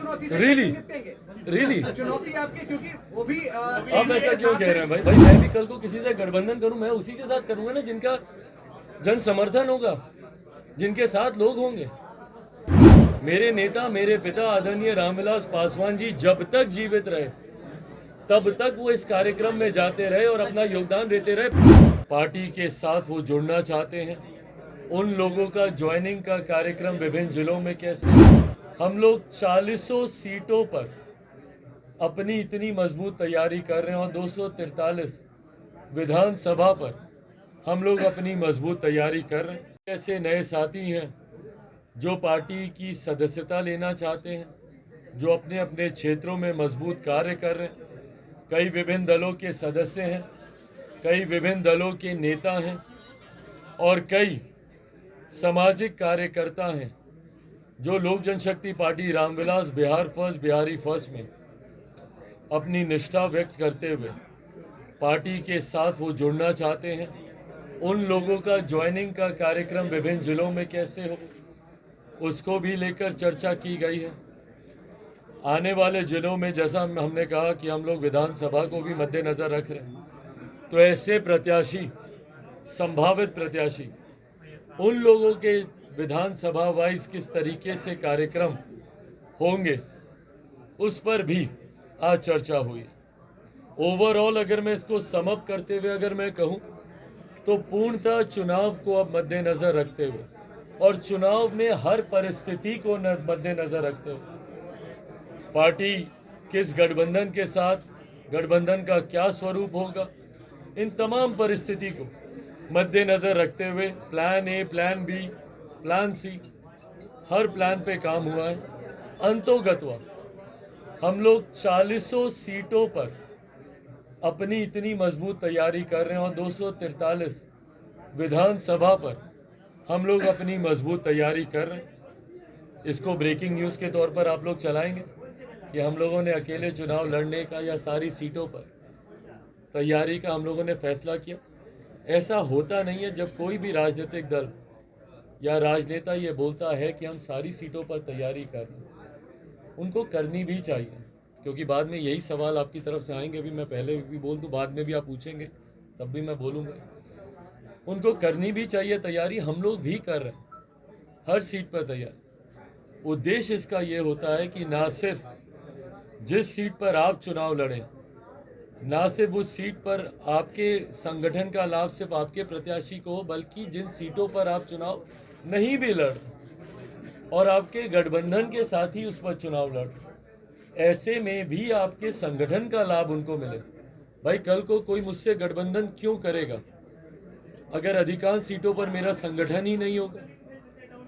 चुनौती से Really? निपटेंगे? Really? चुनौती आपकी, क्योंकि वो भी आप ऐसा क्यों कह रहे हैं भाई? मैं भी कल को किसी से गठबंधन करूं, मैं उसी के साथ करूंगा ना जिनका जन समर्थन होगा, जिनके साथ लोग होंगे। मेरे नेता, मेरे पिता आदरणीय रामविलास पासवान जी जब तक जीवित रहे तब तक वो इस कार्यक्रम में जाते रहे और अपना योगदान देते रहे। पार्टी के साथ वो जुड़ना चाहते हैं। उन लोगों का ज्वाइनिंग का कार्यक्रम विभिन्न जिलों में कैसे, हम लोग 40 सीटों पर अपनी इतनी मजबूत तैयारी कर रहे हैं और 243 विधानसभा पर हम लोग अपनी मजबूत तैयारी कर रहे हैं। ऐसे नए साथी हैं जो पार्टी की सदस्यता लेना चाहते हैं, जो अपने अपने क्षेत्रों में मजबूत कार्य कर रहे हैं। कई विभिन्न दलों के सदस्य हैं, कई विभिन्न दलों के नेता हैं और कई सामाजिक कार्यकर्ता हैं जो Lok Janshakti Party Ramvilas Bihar first Bihari first में अपनी निष्ठा व्यक्त करते हुए पार्टी के साथ वो जुड़ना चाहते हैं। उन लोगों का ज्वाइनिंग का कार्यक्रम विभिन्न जिलों में कैसे हो, उसको भी लेकर चर्चा की गई है। आने वाले जिलों में जैसा हमने कहा कि हम लोग विधानसभा को भी मद्देनजर रख रहे हैं, तो ऐसे प्रत्याशी, संभावित प्रत्याशी, उन लोगों के विधानसभा वाइज किस तरीके से कार्यक्रम होंगे उस पर भी आज चर्चा हुई। ओवरऑल अगर मैं इसको समअप करते हुए अगर मैं कहूं तो पूर्णतः चुनाव को अब मद्देनजर रखते हुए और चुनाव में हर परिस्थिति को मद्देनजर रखते हुए पार्टी किस गठबंधन के साथ, गठबंधन का क्या स्वरूप होगा, इन तमाम परिस्थिति को मद्देनजर रखते हुए plan A, plan B, plan C, हर प्लान पे काम हुआ है। अंतोगत्वा हम लोग 40 सीटों पर अपनी इतनी मजबूत तैयारी कर रहे हैं और 243 विधानसभा पर हम लोग अपनी मजबूत तैयारी कर रहे हैं। इसको ब्रेकिंग न्यूज़ के तौर पर आप लोग चलाएंगे कि हम लोगों ने अकेले चुनाव लड़ने का या सारी सीटों पर तैयारी का हम लोगों ने फैसला किया। ऐसा होता नहीं है। जब कोई भी राजनीतिक दल या राजनेता ये बोलता है कि हम सारी सीटों पर तैयारी कर रहे हैं, उनको करनी भी चाहिए, क्योंकि बाद में यही सवाल आपकी तरफ से आएंगे भी। मैं पहले भी बोल दूं, बाद में भी आप पूछेंगे तब भी मैं बोलूँगा। उनको करनी भी चाहिए तैयारी, हम लोग भी कर रहे हैं हर सीट पर तैयारी। उद्देश्य इसका ये होता है कि ना सिर्फ जिस सीट पर आप चुनाव लड़ें, ना सिर्फ उस सीट पर आपके संगठन का लाभ सिर्फ आपके प्रत्याशी को हो, बल्कि जिन सीटों पर आप चुनाव नहीं भी लड़ और आपके गठबंधन के साथ ही उस पर चुनाव लड़, ऐसे में भी आपके संगठन का लाभ उनको मिले। भाई कल को कोई मुझसे गठबंधन क्यों करेगा अगर अधिकांश सीटों पर मेरा संगठन ही नहीं होगा?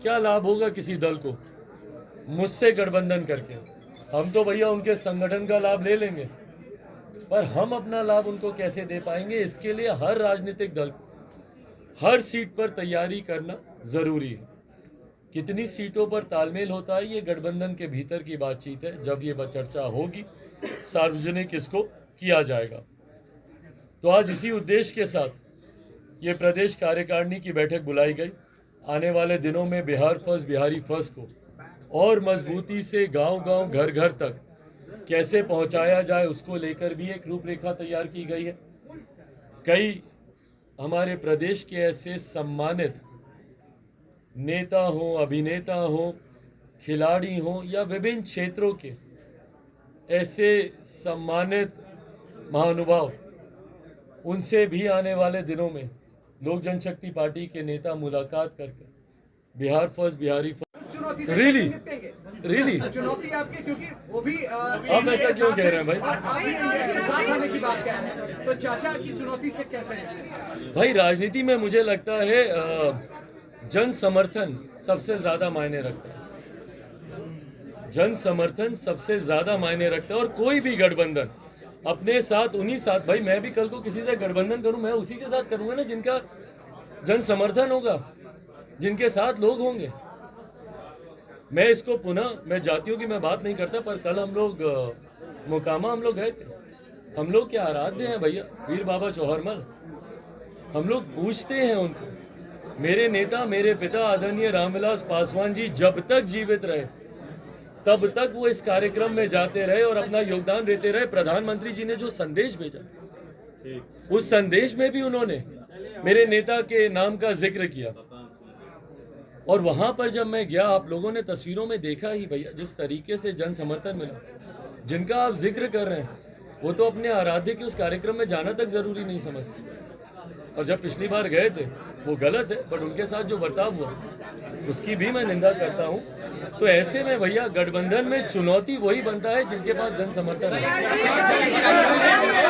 क्या लाभ होगा किसी दल को मुझसे गठबंधन करके? हम तो भैया उनके संगठन का लाभ ले लेंगे, पर हम अपना लाभ उनको कैसे दे पाएंगे? इसके लिए हर राजनीतिक दल को हर सीट पर तैयारी करना जरूरी है। कितनी सीटों पर तालमेल होता है ये गठबंधन के भीतर की बातचीत है। जब ये चर्चा होगी सार्वजनिक इसको किया जाएगा। तो आज इसी उद्देश्य के साथ ये प्रदेश कार्यकारिणी की बैठक बुलाई गई। आने वाले दिनों में बिहार फर्स्ट बिहारी फर्स्ट को और मजबूती से गांव-गांव, घर-घर तक कैसे पहुंचाया जाए, उसको लेकर भी एक रूपरेखा तैयार की गई है। कई हमारे प्रदेश के ऐसे सम्मानित नेता हों, अभिनेता हों, खिलाड़ी हों या विभिन्न क्षेत्रों के ऐसे सम्मानित महानुभाव, उनसे भी आने वाले दिनों में लोक जनशक्ति पार्टी के नेता मुलाकात करके बिहार फर्स्ट बिहारी फर्स्ट। चुनौती से Really? निपटेंगे? Really? चुनौती आपकी, क्योंकि वो भी आप ऐसा क्यों कह रहे हैं भाई? आप भी इंडिया के साथ आने की बात कह रहे हैं, तो चाचा की चुनौती से कैसे निपटेंगे? भाई राजनीति में मुझे लगता है जन समर्थन सबसे ज्यादा मायने रखता है। जन समर्थन सबसे ज्यादा मायने रखता है और कोई भी गठबंधन अपने साथ उन्हीं साथ, भाई मैं भी कल को किसी से गठबंधन करूं, मैं उसी के साथ करूंगा ना जिनका जन समर्थन होगा, जिनके साथ लोग होंगे। मैं इसको पुनः, मैं जातियों की मैं बात नहीं करता, पर कल हम लोग मोकामा हम लोग गए थे। हम लोग के आराध्य हैं भैया वीर बाबा चौहरमल। हम लोग पूछते हैं उनको, मेरे नेता, मेरे पिता आदरणीय रामविलास पासवान जी जब तक जीवित रहे तब तक वो इस कार्यक्रम में जाते रहे और अपना योगदान देते रहे। प्रधानमंत्री जी ने जो संदेश भेजा, उस संदेश में भी उन्होंने मेरे नेता के नाम का जिक्र किया। और वहां पर जब मैं गया, आप लोगों ने तस्वीरों में देखा ही भैया, जिस तरीके से जन समर्थन मिला। जिनका आप जिक्र कर रहे हैं वो तो अपने आराध्य के उस कार्यक्रम में जाना तक जरूरी नहीं समझते। और जब पिछली बार गए थे वो गलत है, बट उनके साथ जो बर्ताव हुआ उसकी भी मैं निंदा करता हूं। तो ऐसे में भैया गठबंधन में चुनौती वही बनता है जिनके पास जन समर्थन है।